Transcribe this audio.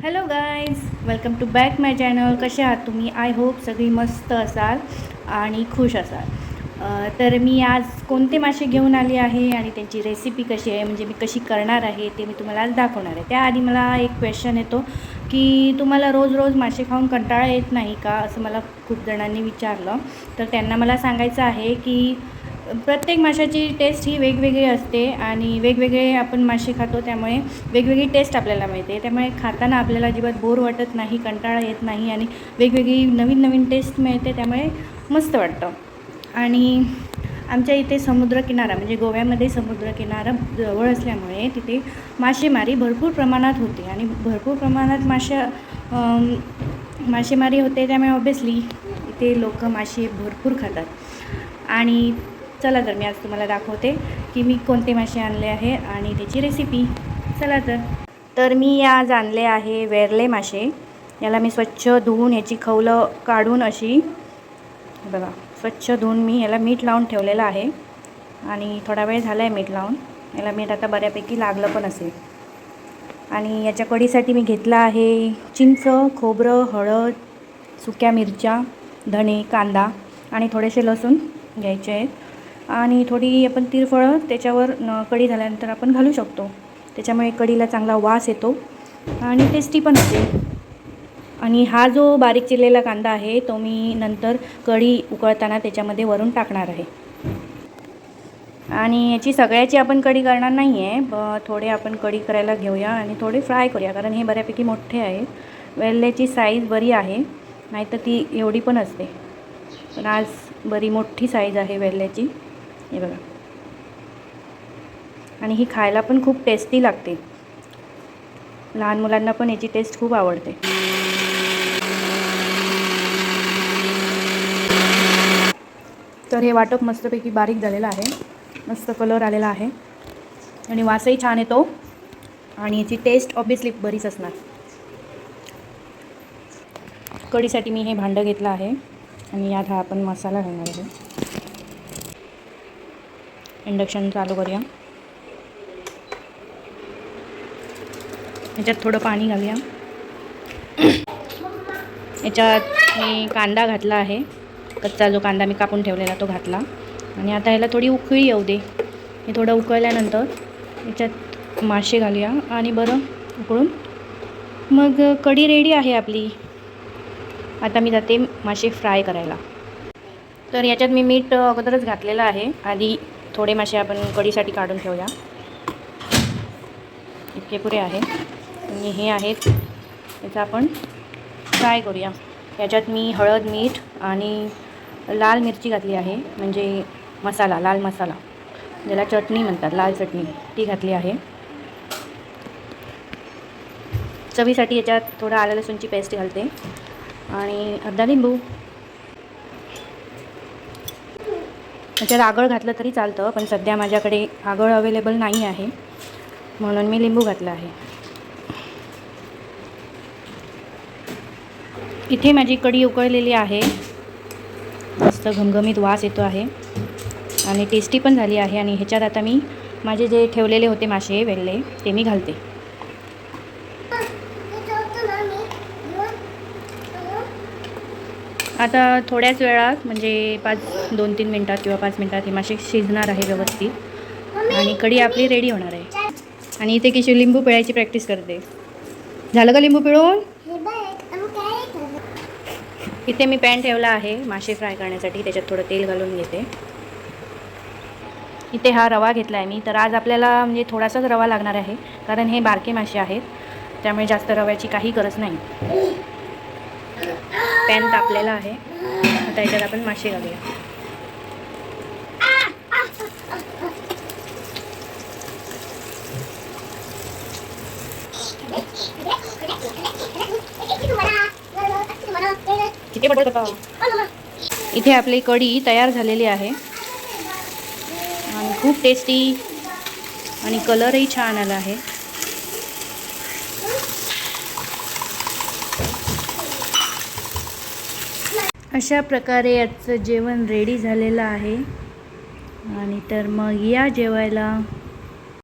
Hello guys, welcome to back my channel. कसे आहात तुम्ही? आय होप सगळी मस्त असाल आणि खुश असाल. तर मी आज कोणते मासे घेऊन आले आहे आणि त्यांची रेसिपी कशी आहे, म्हणजे मी कशी करणार आहे ते मी तुम्हाला आज दाखवणार आहे. त्याआधी मला एक क्वेश्चन येतो की तुम्हाला रोज रोज मासे खाऊन कंटाळा येत नाही का, असं मला खूप जणांनी विचारलं. तर त्यांना मला सांगायचं आहे की प्रत्येक माशाची टेस्ट ही वेगवेगळी असते आणि वेगवेगळे आपण मासे खातो, त्यामुळे वेगवेगळी टेस्ट आपल्याला मिळते. त्यामुळे खाताना आपल्याला अजिबात बोर वाटत नाही, कंटाळा येत नाही आणि वेगवेगळी नवीन नवीन टेस्ट मिळते, त्यामुळे मस्त वाटतं. आणि आमच्या इथे समुद्रकिनारा म्हणजे गोव्यामध्ये समुद्रकिनारा जवळ असल्यामुळे तिथे मासेमारी भरपूर प्रमाणात होते आणि भरपूर प्रमाणात मासेमारी होते, त्यामुळे ऑब्वियसली इथे लोक मासे भरपूर खातात. आणि चला तर मी आज तुम्हाला दाखवते की मी कोणते मासे आणले आहे आणि त्याची रेसिपी. चला तर मी आज आणले आहे वेरले मासे. याला मी स्वच्छ धुवून याची खवलं काढून अशी बघा स्वच्छ धुवून मी याला मीठ लावून ठेवलेलं आहे आणि थोडा वेळ झाला आहे मीठ लावून. याला मीठ आता बऱ्यापैकी लागलं पण असेल. आणि याच्या कढीसाठी मी घेतला आहे चिंच, खोबरं, हळद, सुक्या मिरच्या, धणे, कांदा आणि थोडेसे लसूण घ्यायचे आहेत. आणि थोडी आपण तिरफळं त्याच्यावर कढी झाल्यानंतर आपण घालू शकतो, त्याच्यामुळे कढीला चांगला वास येतो आणि टेस्टी पण होते. आणि हा जो बारीक चिरलेला कांदा आहे तो मी नंतर कढी उकळताना त्याच्यामध्ये वरून टाकणार आहे. आणि याची सगळ्याची आपण कढी करणार नाही आहे, थोडे आपण कढी करायला घेऊया आणि थोडे फ्राय करूया, कारण हे बऱ्यापैकी मोठे आहे. वेल्ल्याची साईज बरी आहे, नाहीतर ती एवढी पण असते, पण आज बरी मोठी साईज आहे वेल्ल्याची, हे बघा. आणि ही खायला पण खूप टेस्टी लागते, लहान मुलांना पण याची टेस्ट खूप आवडते. तर हे वाटप मस्तपैकी बारीक झालेलं आहे, मस्त कलर आलेला आहे आणि वासही छान येतो आणि याची टेस्ट ऑब्वियसली बरीच असणार. कढीसाठी मी हे भांडं घेतलं आहे आणि यात हा आपण मसाला घालणार आहे. इंडक्शन चालू करूया. याच्यात थोडं पाणी घालूया. याच्यात मी कांदा घातला आहे, कच्चा जो कांदा मी कापून ठेवलेला तो घातला. आणि आता ह्याला थोडी उकळी येऊ दे. हे थोडं उकळल्यानंतर याच्यात मासे घालूया आणि बरं उकळून मग कढी रेडी आहे आपली. आता मी जाते मासे फ्राय करायला. तर याच्यात मी मीठ अगोदरच घातलेलं आहे. आधी थोडे मासे आपण कढीसाठी काढून ठेवूया, इतके पुरे आहे. आणि हे आहेत, याचा आपण फ्राय करूया. याच्यात मी हळद, मीठ आणि लाल मिरची घातली आहे, म्हणजे मसाला, लाल मसाला ज्याला चटणी म्हणतात, लाल चटणी, ती घातली आहे. चवीसाठी याच्यात थोडं आलं लसूणची पेस्ट घालते आणि अर्धा लिंबू. याच्यात आगळ घातलं तरी चालतं, पण सध्या माझ्याकडे आगळ अवेलेबल नाही आहे, म्हणून मी लिंबू घातला आहे. इथे माझी कढी उकळलेली आहे, मस्त घमघमीत वास येतो आहे आणि टेस्टी पण झाली आहे. आणि ह्याच्यात आता मी माझे जे ठेवलेले होते मासे वेल्ले ते मी घालते. आता थोड्याच वेळात म्हणजे 2-3 मिनटात किंवा 5 मिनटात हे मासे शिजणार आहे व्यवस्थित आणि कढी आपली रेडी होणार आहे. आणि इथे किशोर लिंबू पिळायची प्रॅक्टिस करते. झालं का लिंबू पिळून? इथे मी पॅन ठेवला आहे मासे फ्राय करण्यासाठी, त्याच्यात थोडं तेल घालून घेते. इथे हा रवा घेतला आहे मी. तर आज आपल्याला म्हणजे थोडासाच रवा लागणार आहे, कारण हे बारके मासे आहेत, त्यामुळे जास्त रव्याची काही गरज नाही. पॅन तापलेला आहे, आता याच्यात आपण मासे घालूया. इथे आपली कढी तयार झालेली आहे आणि खूप टेस्टी आणि कलरही छान आला आहे. अशा प्रकारे याचं जेवण रेडी झालेलं आहे. आणि तर मग या जेवायला.